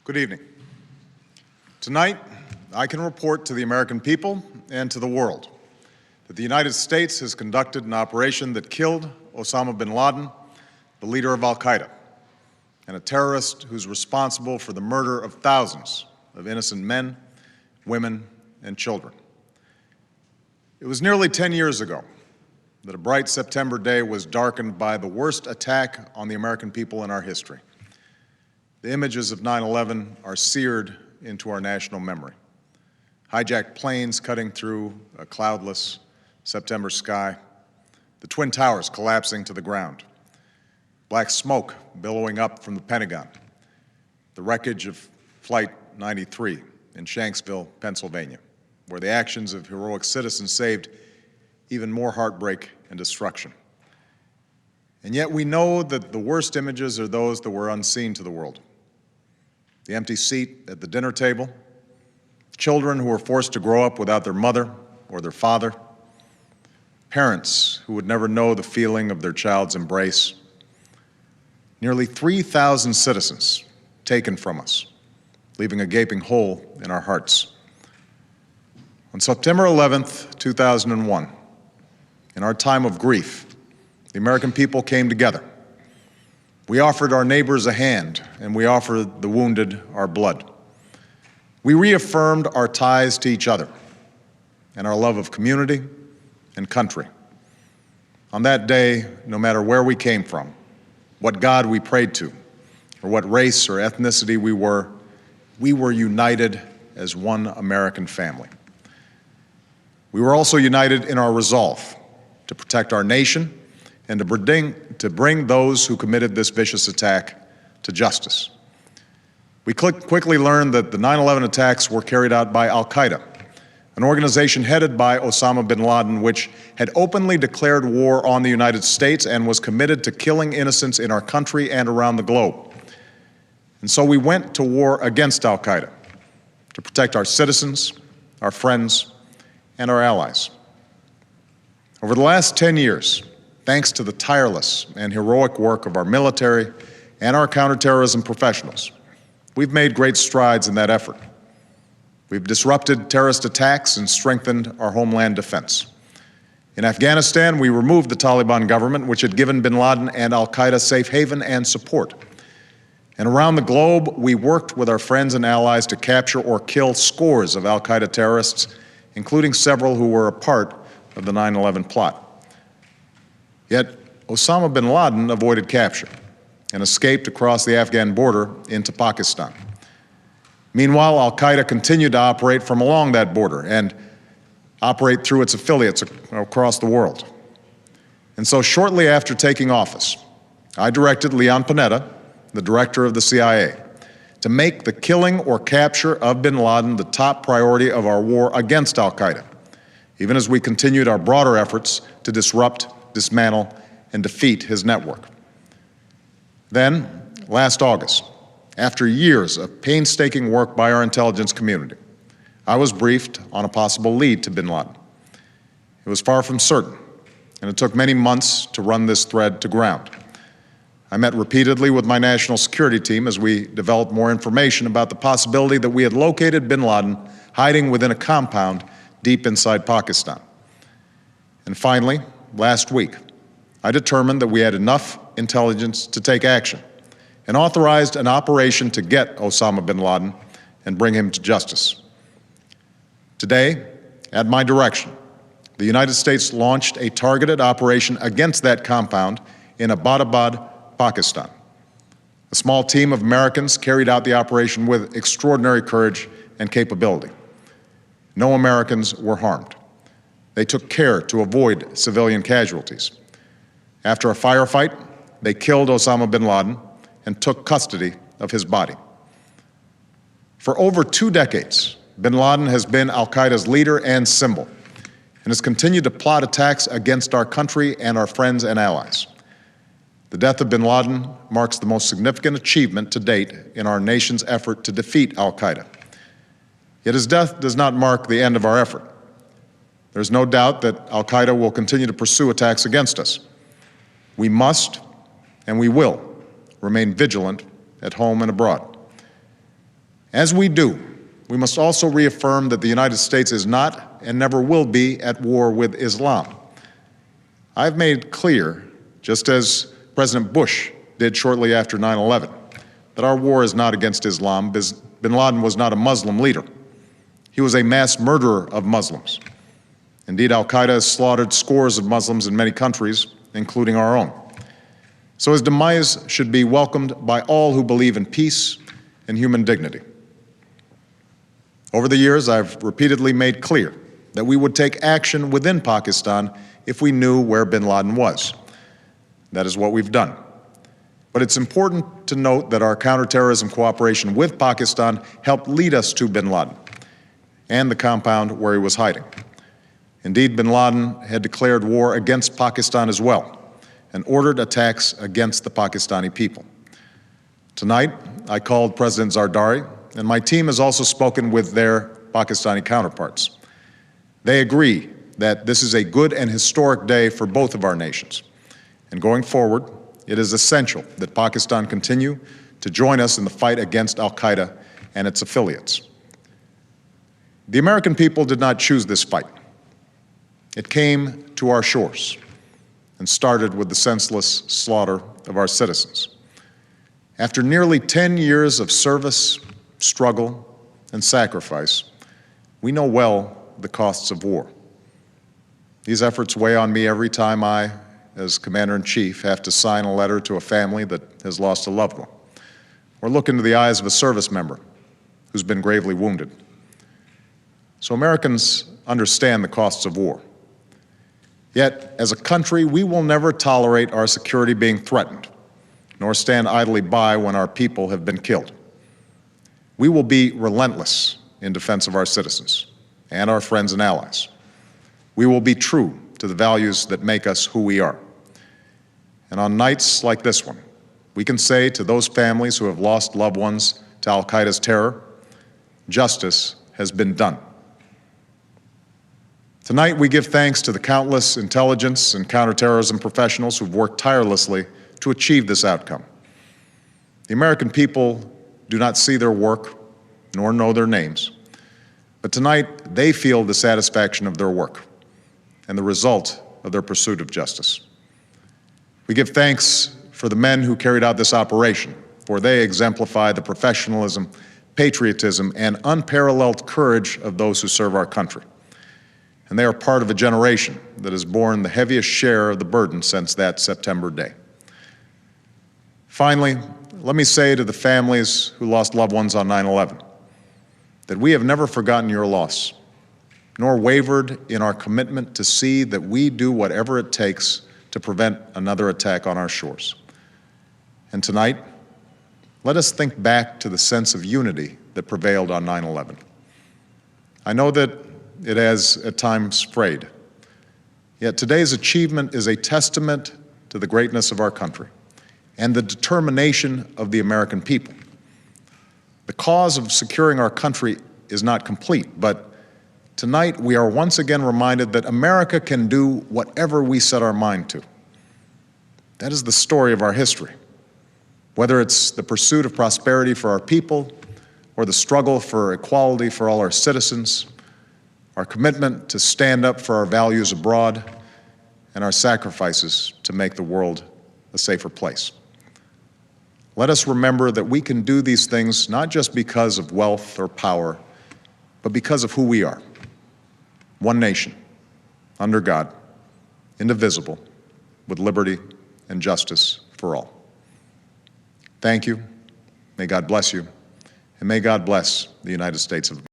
Good evening. Tonight, I can report to the American people and to the world that the United States has conducted an operation that killed Osama bin Laden, the leader of al-Qaeda, and a terrorist who's responsible for the murder of thousands of innocent men, women, and children. It was nearly 10 years ago that a bright September day was darkened by the worst attack on the American people in our history. The images of 9/11 are seared into our national memory. Hijacked planes cutting through a cloudless September sky, the Twin Towers collapsing to the ground, black smoke billowing up from the Pentagon, the wreckage of Flight 93 in Shanksville, Pennsylvania, where the actions of heroic citizens saved even more heartbreak and destruction. And yet we know that the worst images are those that were unseen to the world. The empty seat at the dinner table, children who were forced to grow up without their mother or their father, parents who would never know the feeling of their child's embrace, nearly 3,000 citizens taken from us, leaving a gaping hole in our hearts. On September 11th, 2001, in our time of grief, the American people came together. We offered our neighbors a hand, and we offered the wounded our blood. We reaffirmed our ties to each other and our love of community and country. On that day, no matter where we came from, what God we prayed to, or what race or ethnicity we were united as one American family. We were also united in our resolve to protect our nation and to bring those who committed this vicious attack to justice. We quickly learned that the 9/11 attacks were carried out by al-Qaeda, an organization headed by Osama bin Laden, which had openly declared war on the United States and was committed to killing innocents in our country and around the globe. And so we went to war against al-Qaeda to protect our citizens, our friends, and our allies. Over the last 10 years, thanks to the tireless and heroic work of our military and our counterterrorism professionals, we've made great strides in that effort. We've disrupted terrorist attacks and strengthened our homeland defense. In Afghanistan, we removed the Taliban government, which had given bin Laden and al-Qaeda safe haven and support. And around the globe, we worked with our friends and allies to capture or kill scores of al-Qaeda terrorists, including several who were a part of the 9/11 plot. Yet, Osama bin Laden avoided capture and escaped across the Afghan border into Pakistan. Meanwhile, al-Qaeda continued to operate from along that border and operate through its affiliates across the world. And so shortly after taking office, I directed Leon Panetta, the director of the CIA, to make the killing or capture of bin Laden the top priority of our war against al-Qaeda, even as we continued our broader efforts to disrupt, dismantle, and defeat his network. Then, last August, after years of painstaking work by our intelligence community, I was briefed on a possible lead to bin Laden. It was far from certain, and it took many months to run this thread to ground. I met repeatedly with my national security team as we developed more information about the possibility that we had located bin Laden hiding within a compound deep inside Pakistan. And finally, last week, I determined that we had enough intelligence to take action and authorized an operation to get Osama bin Laden and bring him to justice. Today, at my direction, the United States launched a targeted operation against that compound in Abbottabad, Pakistan. A small team of Americans carried out the operation with extraordinary courage and capability. No Americans were harmed. They took care to avoid civilian casualties. After a firefight, they killed Osama bin Laden and took custody of his body. For over 2 decades, bin Laden has been al-Qaeda's leader and symbol, and has continued to plot attacks against our country and our friends and allies. The death of bin Laden marks the most significant achievement to date in our nation's effort to defeat al-Qaeda. Yet his death does not mark the end of our effort. There's no doubt that al-Qaeda will continue to pursue attacks against us. We must, and we will, remain vigilant at home and abroad. As we do, we must also reaffirm that the United States is not and never will be at war with Islam. I've made clear, just as President Bush did shortly after 9/11, that our war is not against Islam. Bin Laden was not a Muslim leader. He was a mass murderer of Muslims. Indeed, al-Qaeda has slaughtered scores of Muslims in many countries, including our own. So his demise should be welcomed by all who believe in peace and human dignity. Over the years, I've repeatedly made clear that we would take action within Pakistan if we knew where bin Laden was. That is what we've done. But it's important to note that our counterterrorism cooperation with Pakistan helped lead us to bin Laden and the compound where he was hiding. Indeed, bin Laden had declared war against Pakistan as well and ordered attacks against the Pakistani people. Tonight, I called President Zardari, and my team has also spoken with their Pakistani counterparts. They agree that this is a good and historic day for both of our nations. And going forward, it is essential that Pakistan continue to join us in the fight against al-Qaeda and its affiliates. The American people did not choose this fight. It came to our shores and started with the senseless slaughter of our citizens. After nearly 10 years of service, struggle, and sacrifice, we know well the costs of war. These efforts weigh on me every time I, as Commander-in-Chief, have to sign a letter to a family that has lost a loved one, or look into the eyes of a service member who's been gravely wounded. So Americans understand the costs of war. Yet, as a country, we will never tolerate our security being threatened, nor stand idly by when our people have been killed. We will be relentless in defense of our citizens and our friends and allies. We will be true to the values that make us who we are. And on nights like this one, we can say to those families who have lost loved ones to al-Qaeda's terror, justice has been done. Tonight, we give thanks to the countless intelligence and counterterrorism professionals who've worked tirelessly to achieve this outcome. The American people do not see their work, nor know their names, but tonight they feel the satisfaction of their work and the result of their pursuit of justice. We give thanks for the men who carried out this operation, for they exemplify the professionalism, patriotism, and unparalleled courage of those who serve our country. And they are part of a generation that has borne the heaviest share of the burden since that September day. Finally, let me say to the families who lost loved ones on 9/11 that we have never forgotten your loss, nor wavered in our commitment to see that we do whatever it takes to prevent another attack on our shores. And tonight, let us think back to the sense of unity that prevailed on 9/11. I know that it has at times frayed, yet today's achievement is a testament to the greatness of our country and the determination of the American people. The cause of securing our country is not complete, but tonight we are once again reminded that America can do whatever we set our mind to. That is the story of our history. Whether it's the pursuit of prosperity for our people or the struggle for equality for all our citizens, our commitment to stand up for our values abroad, and our sacrifices to make the world a safer place. Let us remember that we can do these things not just because of wealth or power, but because of who we are. One nation, under God, indivisible, with liberty and justice for all. Thank you. May God bless you, and may God bless the United States of America.